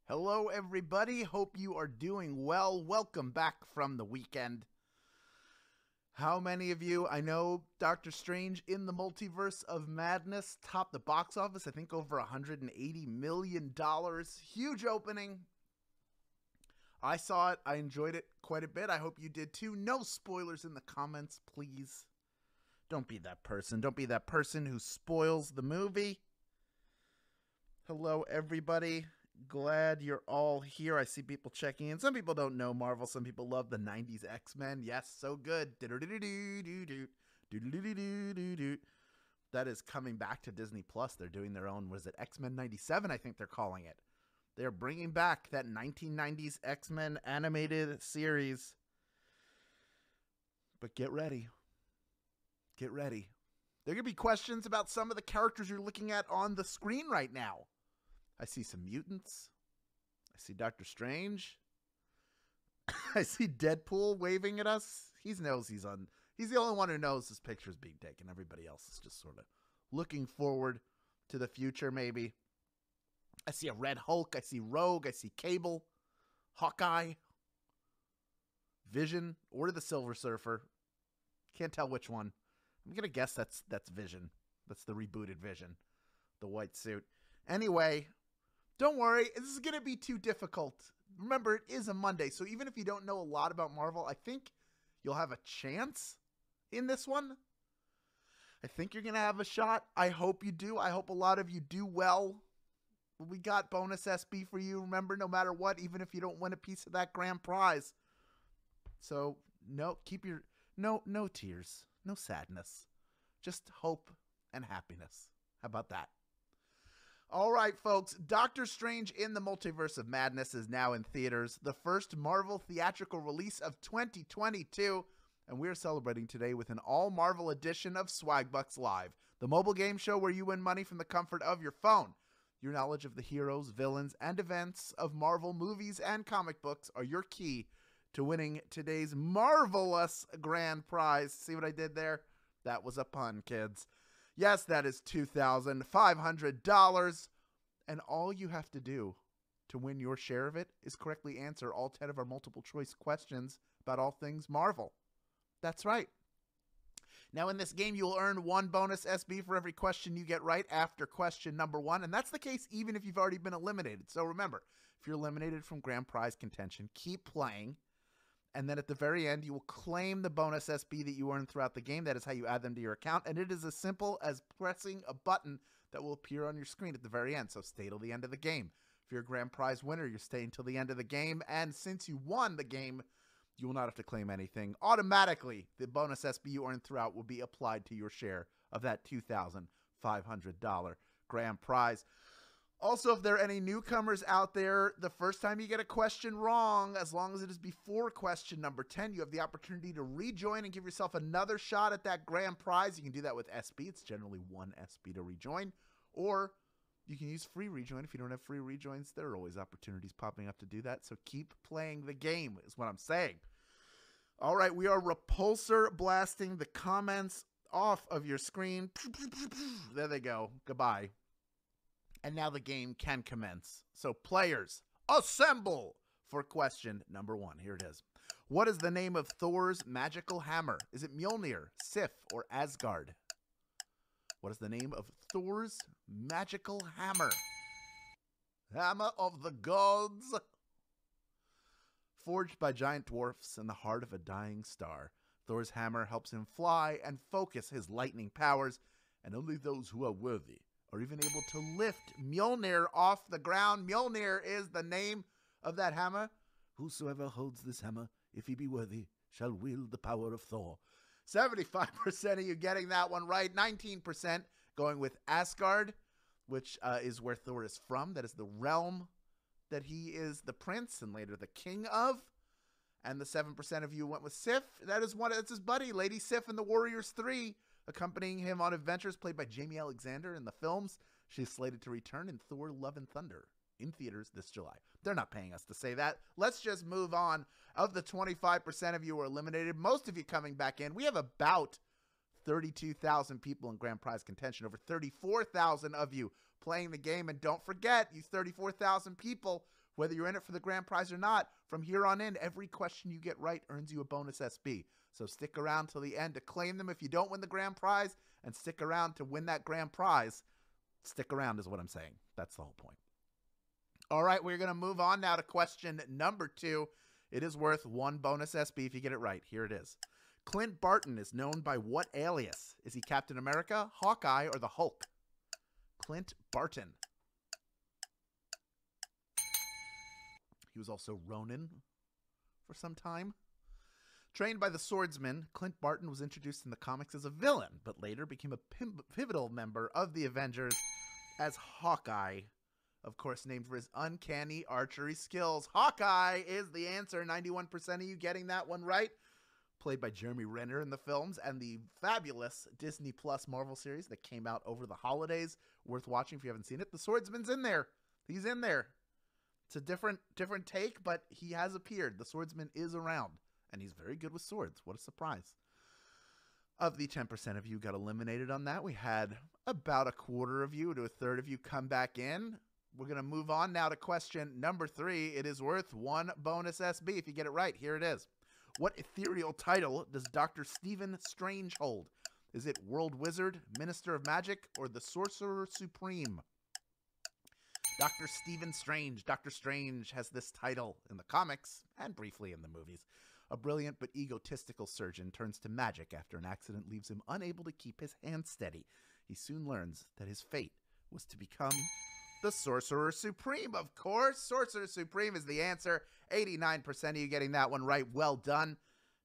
Hello, everybody. Hope you are doing well. Welcome back from the weekend. How many of you, I know Doctor Strange in the Multiverse of Madness topped the box office, I think over $180 million. Huge opening. I saw it. I enjoyed it quite a bit. I hope you did too. No spoilers in the comments, please. Don't be that person. Don't be that person who spoils the movie. Hello, everybody. Glad you're all here. I see people checking in. Some people don't know Marvel. Some people love the 90s X-Men. Yes, so good. That is coming back to Disney Plus. They're doing their own, was it X-Men 97, I think they're calling it. They're bringing back that 1990s X-Men animated series. But get ready. Get ready. There are going to be questions about some of the characters you're looking at on the screen right now. I see some mutants. I see Doctor Strange. I see Deadpool waving at us. He's the only one who knows this picture is being taken. Everybody else is just sort of looking forward to the future, maybe. I see a Red Hulk. I see Rogue. I see Cable. Hawkeye. Vision. Or the Silver Surfer. Can't tell which one. I'm going to guess that's Vision. That's the rebooted Vision. The white suit. Anyway, don't worry. This is going to be too difficult. Remember, it is a Monday, so even if you don't know a lot about Marvel, I think you'll have a chance in this one. I think you're going to have a shot. I hope you do. I hope a lot of you do well. We got bonus SB for you, remember, no matter what, even if you don't win a piece of that grand prize. So, no, no tears, no sadness, just hope and happiness. How about that? All right, folks, Doctor Strange in the Multiverse of Madness is now in theaters, the first Marvel theatrical release of 2022, and we're celebrating today with an all-Marvel edition of Swagbucks Live, the mobile game show where you win money from the comfort of your phone. Your knowledge of the heroes, villains, and events of Marvel movies and comic books are your key to winning today's marvelous grand prize. See what I did there? That was a pun, kids. Yes, that is $2,500, and all you have to do to win your share of it is correctly answer all 10 of our multiple choice questions about all things Marvel. That's right. Now, in this game, you will earn 1 bonus SB for every question you get right after question number 1, and that's the case even if you've already been eliminated. So remember, if you're eliminated from grand prize contention, keep playing. And then at the very end, you will claim the bonus SB that you earned throughout the game. That is how you add them to your account. And it is as simple as pressing a button that will appear on your screen at the very end. So stay till the end of the game. If you're a grand prize winner, you're staying till the end of the game. And since you won the game, you will not have to claim anything. Automatically, the bonus SB you earned throughout will be applied to your share of that $2,500 grand prize. Also, if there are any newcomers out there, the first time you get a question wrong, as long as it is before question number 10, you have the opportunity to rejoin and give yourself another shot at that grand prize. You can do that with SB. It's generally 1 SB to rejoin. Or you can use free rejoin. If you don't have free rejoins, there are always opportunities popping up to do that. So keep playing the game is what I'm saying. All right, we are repulsor blasting the comments off of your screen. There they go. Goodbye. And now the game can commence. So players, assemble for question number 1. Here it is. What is the name of Thor's magical hammer? Is it Mjolnir, Sif, or Asgard? What is the name of Thor's magical hammer? Hammer of the gods. Forged by giant dwarfs in the heart of a dying star, Thor's hammer helps him fly and focus his lightning powers, and only those who are worthy are even able to lift Mjolnir off the ground. Mjolnir is the name of that hammer. Whosoever holds this hammer, if he be worthy, shall wield the power of Thor. 75% of you getting that one right. 19% going with Asgard, which is where Thor is from. That is the realm that he is the prince and later the king of. And the 7% of you went with Sif. That's his buddy, Lady Sif in the Warriors 3. Accompanying him on adventures, played by Jamie Alexander in the films. She's slated to return in Thor Love and Thunder in theaters this July. They're not paying us to say that. Let's just move on. Of the 25% of you who are eliminated, most of you coming back in. We have about 32,000 people in grand prize contention. Over 34,000 of you playing the game. And don't forget, you 34,000 people Whether you're in it for the grand prize or not, from here on in, every question you get right earns you a bonus SB. So stick around till the end to claim them if you don't win the grand prize, and stick around to win that grand prize. Stick around is what I'm saying. That's the whole point. All right, we're going to move on now to question number 2. It is worth 1 bonus SB if you get it right. Here it is. Clint Barton is known by what alias? Is he Captain America, Hawkeye, or the Hulk? Clint Barton. He was also Ronin for some time. Trained by the swordsman, Clint Barton was introduced in the comics as a villain, but later became a pivotal member of the Avengers as Hawkeye. Of course, named for his uncanny archery skills. Hawkeye is the answer. 91% of you getting that one right. Played by Jeremy Renner in the films and the fabulous Disney Plus Marvel series that came out over the holidays. Worth watching if you haven't seen it. The swordsman's in there. He's in there. It's a different take, but he has appeared. The swordsman is around, and he's very good with swords. What a surprise. Of the 10% of you got eliminated on that, we had about a quarter of you to a third of you come back in. We're going to move on now to question number 3. It is worth 1 bonus SB if you get it right. Here it is. What ethereal title does Dr. Stephen Strange hold? Is it World Wizard, Minister of Magic, or the Sorcerer Supreme? Dr. Stephen Strange. Dr. Strange has this title in the comics and briefly in the movies. A brilliant but egotistical surgeon turns to magic after an accident leaves him unable to keep his hand steady. He soon learns that his fate was to become the Sorcerer Supreme, of course. Sorcerer Supreme is the answer. 89% of you getting that one right. Well done.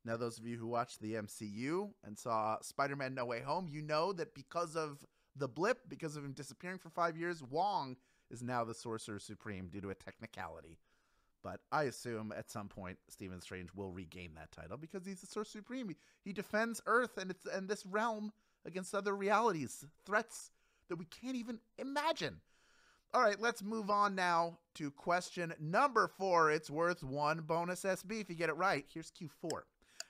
Now, those of you who watched the MCU and saw Spider-Man No Way Home, you know that because of the blip, because of him disappearing for 5 years, Wong is now the Sorcerer Supreme due to a technicality. But I assume at some point Stephen Strange will regain that title because he's the Sorcerer Supreme. He defends Earth and this realm against other realities, threats that we can't even imagine. All right, let's move on now to question number 4. It's worth 1 bonus SB if you get it right. Here's Q4.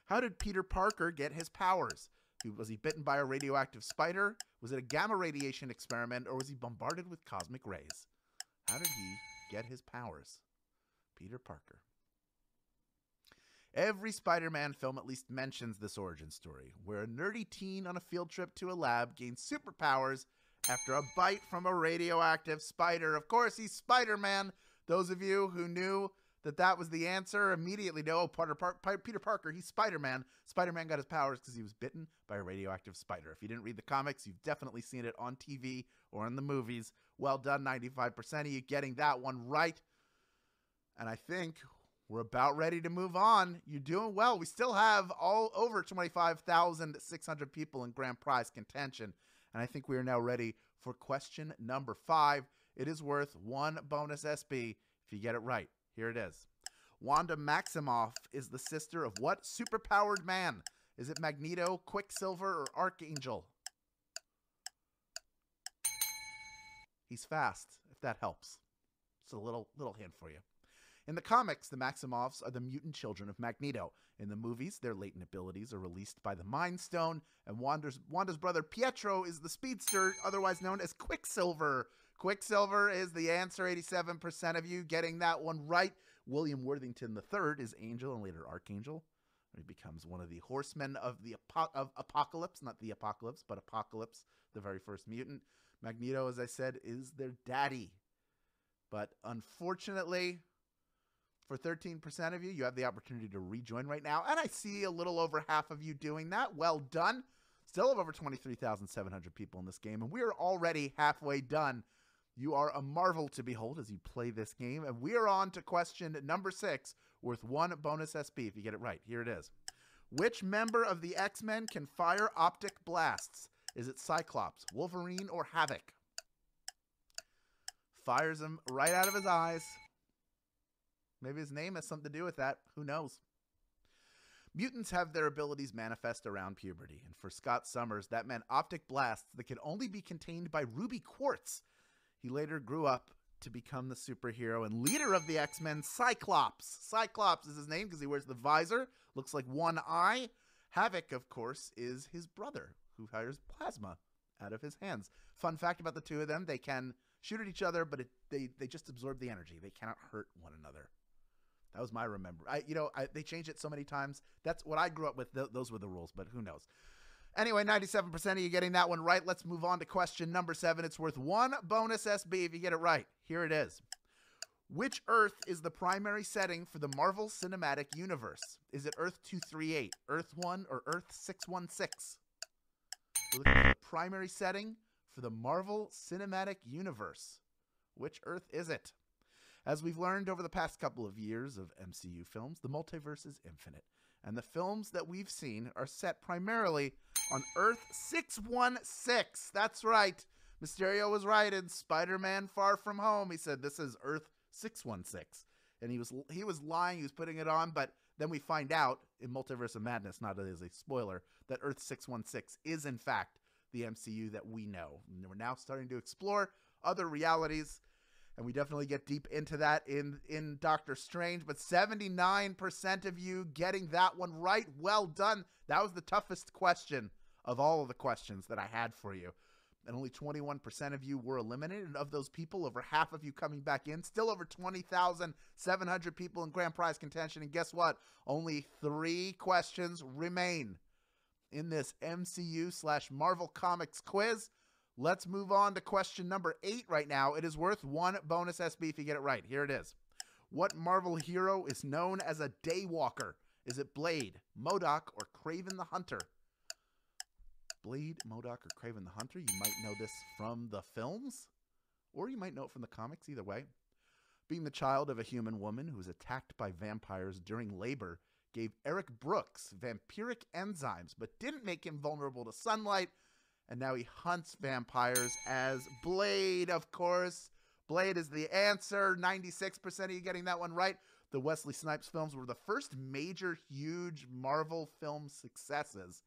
How did Peter Parker get his powers? Was he bitten by a radioactive spider? Was it a gamma radiation experiment? Or was he bombarded with cosmic rays? How did he get his powers? Peter Parker. Every Spider-Man film at least mentions this origin story, where a nerdy teen on a field trip to a lab gains superpowers after a bite from a radioactive spider. Of course, he's Spider-Man. Those of you who knew that that was the answer immediately know, Peter Parker, he's Spider-Man. Spider-Man got his powers because he was bitten by a radioactive spider. If you didn't read the comics, you've definitely seen it on TV or in the movies. Well done, 95% of you getting that one right. And I think we're about ready to move on. You're doing well. We still have all over 25,600 people in grand prize contention. And I think we are now ready for question number 5. It is worth 1 bonus SB if you get it right. Here it is. Wanda Maximoff is the sister of what superpowered man? Is it Magneto, Quicksilver, or Archangel? He's fast, if that helps. It's a little hint for you. In the comics, the Maximoffs are the mutant children of Magneto. In the movies, their latent abilities are released by the Mind Stone, and Wanda's brother Pietro is the speedster, otherwise known as Quicksilver. Quicksilver is the answer, 87% of you getting that one right. William Worthington III is Angel and later Archangel. He becomes one of the horsemen of the Apocalypse, not the Apocalypse, but Apocalypse, the very first mutant. Magneto, as I said, is their daddy. But unfortunately, for 13% of you, you have the opportunity to rejoin right now. And I see a little over half of you doing that. Well done. Still have over 23,700 people in this game, and we are already halfway done. You are a marvel to behold as you play this game. And we are on to question number 6, worth 1 bonus SB if you get it right. Here it is. Which member of the X-Men can fire optic blasts? Is it Cyclops, Wolverine, or Havoc? Fires them right out of his eyes. Maybe his name has something to do with that. Who knows? Mutants have their abilities manifest around puberty. And for Scott Summers, that meant optic blasts that could only be contained by ruby quartz. He later grew up to become the superhero and leader of the X-Men, Cyclops. Cyclops is his name because he wears the visor, looks like one eye. Havoc, of course, is his brother, who fires plasma out of his hands. Fun fact about the two of them, they can shoot at each other, but they just absorb the energy. They cannot hurt one another. That was my remember. They changed it so many times. That's what I grew up with. Those were the rules, but who knows? Anyway, 97% of you getting that one right. Let's move on to question number 7. It's worth 1 bonus SB if you get it right. Here it is. Which Earth is the primary setting for the Marvel Cinematic Universe? Is it Earth 238, Earth 1, or Earth 616? We're looking for the primary setting for the Marvel Cinematic Universe. Which Earth is it? As we've learned over the past couple of years of MCU films, the multiverse is infinite. And the films that we've seen are set primarily on Earth 616. That's right. Mysterio was right in Spider-Man Far From Home. He said this is Earth 616. And he was lying. He was putting it on. But then we find out in Multiverse of Madness, not as a spoiler, that Earth 616 is in fact the MCU that we know. And we're now starting to explore other realities. And we definitely get deep into that in Doctor Strange. But 79% of you getting that one right. Well done. That was the toughest question of all of the questions that I had for you. And only 21% of you were eliminated. And of those people, over half of you coming back in. Still over 20,700 people in grand prize contention. And guess what? Only 3 questions remain in this MCU/Marvel Comics quiz. Let's move on to question number 8 right now. It is worth 1 bonus SB if you get it right. Here it is. What Marvel hero is known as a Daywalker? Is it Blade, MODOK, or Kraven the Hunter? Blade, MODOK, or Kraven the Hunter. You might know this from the films, or you might know it from the comics, either way. Being the child of a human woman who was attacked by vampires during labor gave Eric Brooks vampiric enzymes, but didn't make him vulnerable to sunlight, and now he hunts vampires as Blade, of course. Blade is the answer. 96% of you getting that one right. The Wesley Snipes films were the first major, huge Marvel film successes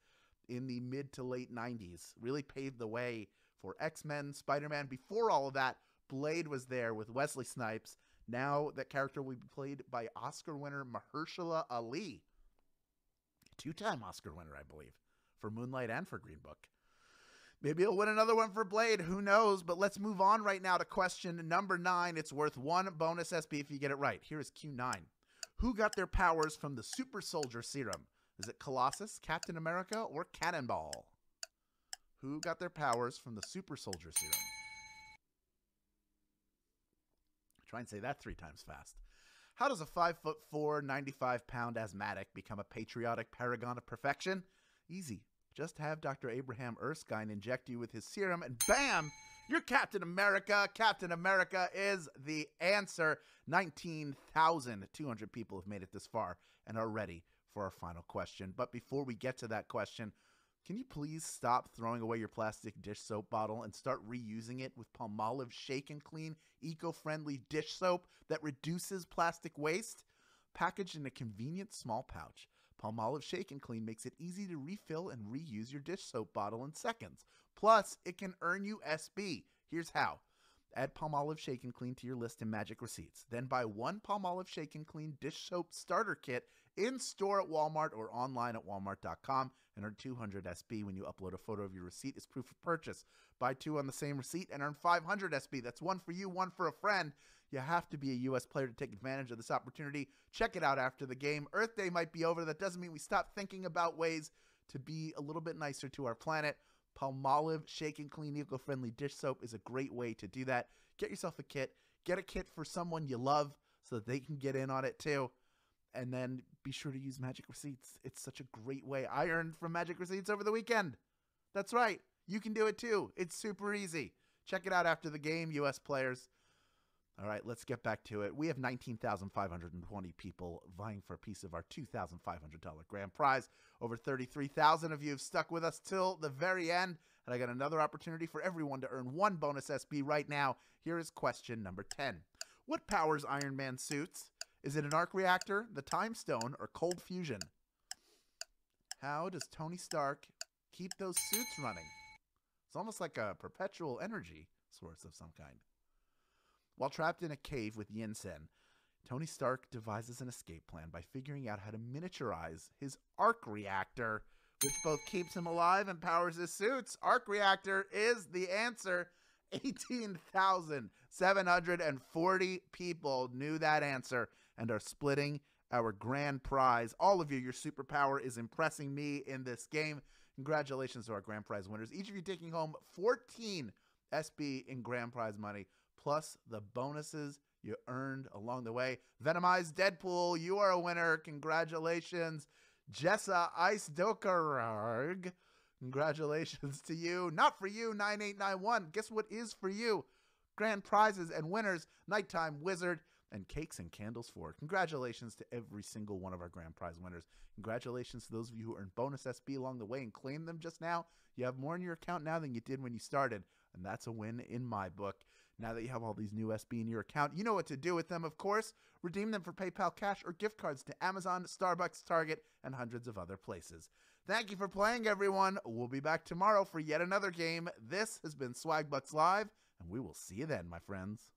in the mid to late 90s. Really paved the way for X-Men, Spider-Man. Before all of that, Blade was there with Wesley Snipes. Now that character will be played by Oscar winner Mahershala Ali. 2-time Oscar winner, I believe, for Moonlight and for Green Book. Maybe he'll win another one for Blade. Who knows? But let's move on right now to question number 9. It's worth 1 bonus SB if you get it right. Here is Q9. Who got their powers from the Super Soldier Serum? Is it Colossus, Captain America, or Cannonball? Who got their powers from the Super Soldier Serum? Try and say that 3 times fast. How does a 5'4", 95-pound asthmatic become a patriotic paragon of perfection? Easy. Just have Dr. Abraham Erskine inject you with his serum, and bam! You're Captain America. Captain America is the answer. 19,200 people have made it this far and are ready for our final question. But before we get to that question, can you please stop throwing away your plastic dish soap bottle and start reusing it with Palmolive Shake and Clean eco-friendly dish soap that reduces plastic waste? Packaged in a convenient small pouch, Palmolive Shake and Clean makes it easy to refill and reuse your dish soap bottle in seconds. Plus, it can earn you SB. Here's how. Add Palmolive Shake and Clean to your list in Magic Receipts. Then buy 1 Palmolive Shake and Clean dish soap starter kit in store at Walmart or online at walmart.com and earn 200 SB when you upload a photo of your receipt as proof of purchase. Buy 2 on the same receipt and earn 500 SB. That's 1 for you, 1 for a friend. You have to be a U.S. player to take advantage of this opportunity. Check it out after the game. Earth Day might be over. That doesn't mean we stop thinking about ways to be a little bit nicer to our planet. Palmolive Shake and Clean eco-friendly dish soap is a great way to do that. Get yourself a kit. Get a kit for someone you love so that they can get in on it too. And then be sure to use Magic Receipts. It's such a great way. I earned from Magic Receipts over the weekend. That's right. You can do it too. It's super easy. Check it out after the game, U.S. players. All right, let's get back to it. We have 19,520 people vying for a piece of our $2,500 grand prize. Over 33,000 of you have stuck with us till the very end. And I got another opportunity for everyone to earn 1 bonus SB right now. Here is question number 10. What powers Iron Man suits? Is it an arc reactor, the time stone, or cold fusion? How does Tony Stark keep those suits running? It's almost like a perpetual energy source of some kind. While trapped in a cave with Yinsen, Tony Stark devises an escape plan by figuring out how to miniaturize his arc reactor which both keeps him alive and powers his suits. Arc reactor is the answer. 18,740 people knew that answer and are splitting our grand prize. All of you, your superpower is impressing me in this game. Congratulations to our grand prize winners. Each of you taking home 14 SB in grand prize money, plus the bonuses you earned along the way. Venomized Deadpool, you are a winner. Congratulations. Jessa Ice Dokararg, congratulations to you. Not for you, 9891. Guess what is for you? Grand prizes and winners, Nighttime Wizard, and Cakes and Candles 4. Congratulations to every single one of our grand prize winners. Congratulations to those of you who earned bonus SB along the way and claimed them just now. You have more in your account now than you did when you started, and that's a win in my book. Now that you have all these new SB in your account, you know what to do with them, of course. Redeem them for PayPal cash or gift cards to Amazon, Starbucks, Target, and hundreds of other places. Thank you for playing, everyone. We'll be back tomorrow for yet another game. This has been Swagbucks Live, and we will see you then, my friends.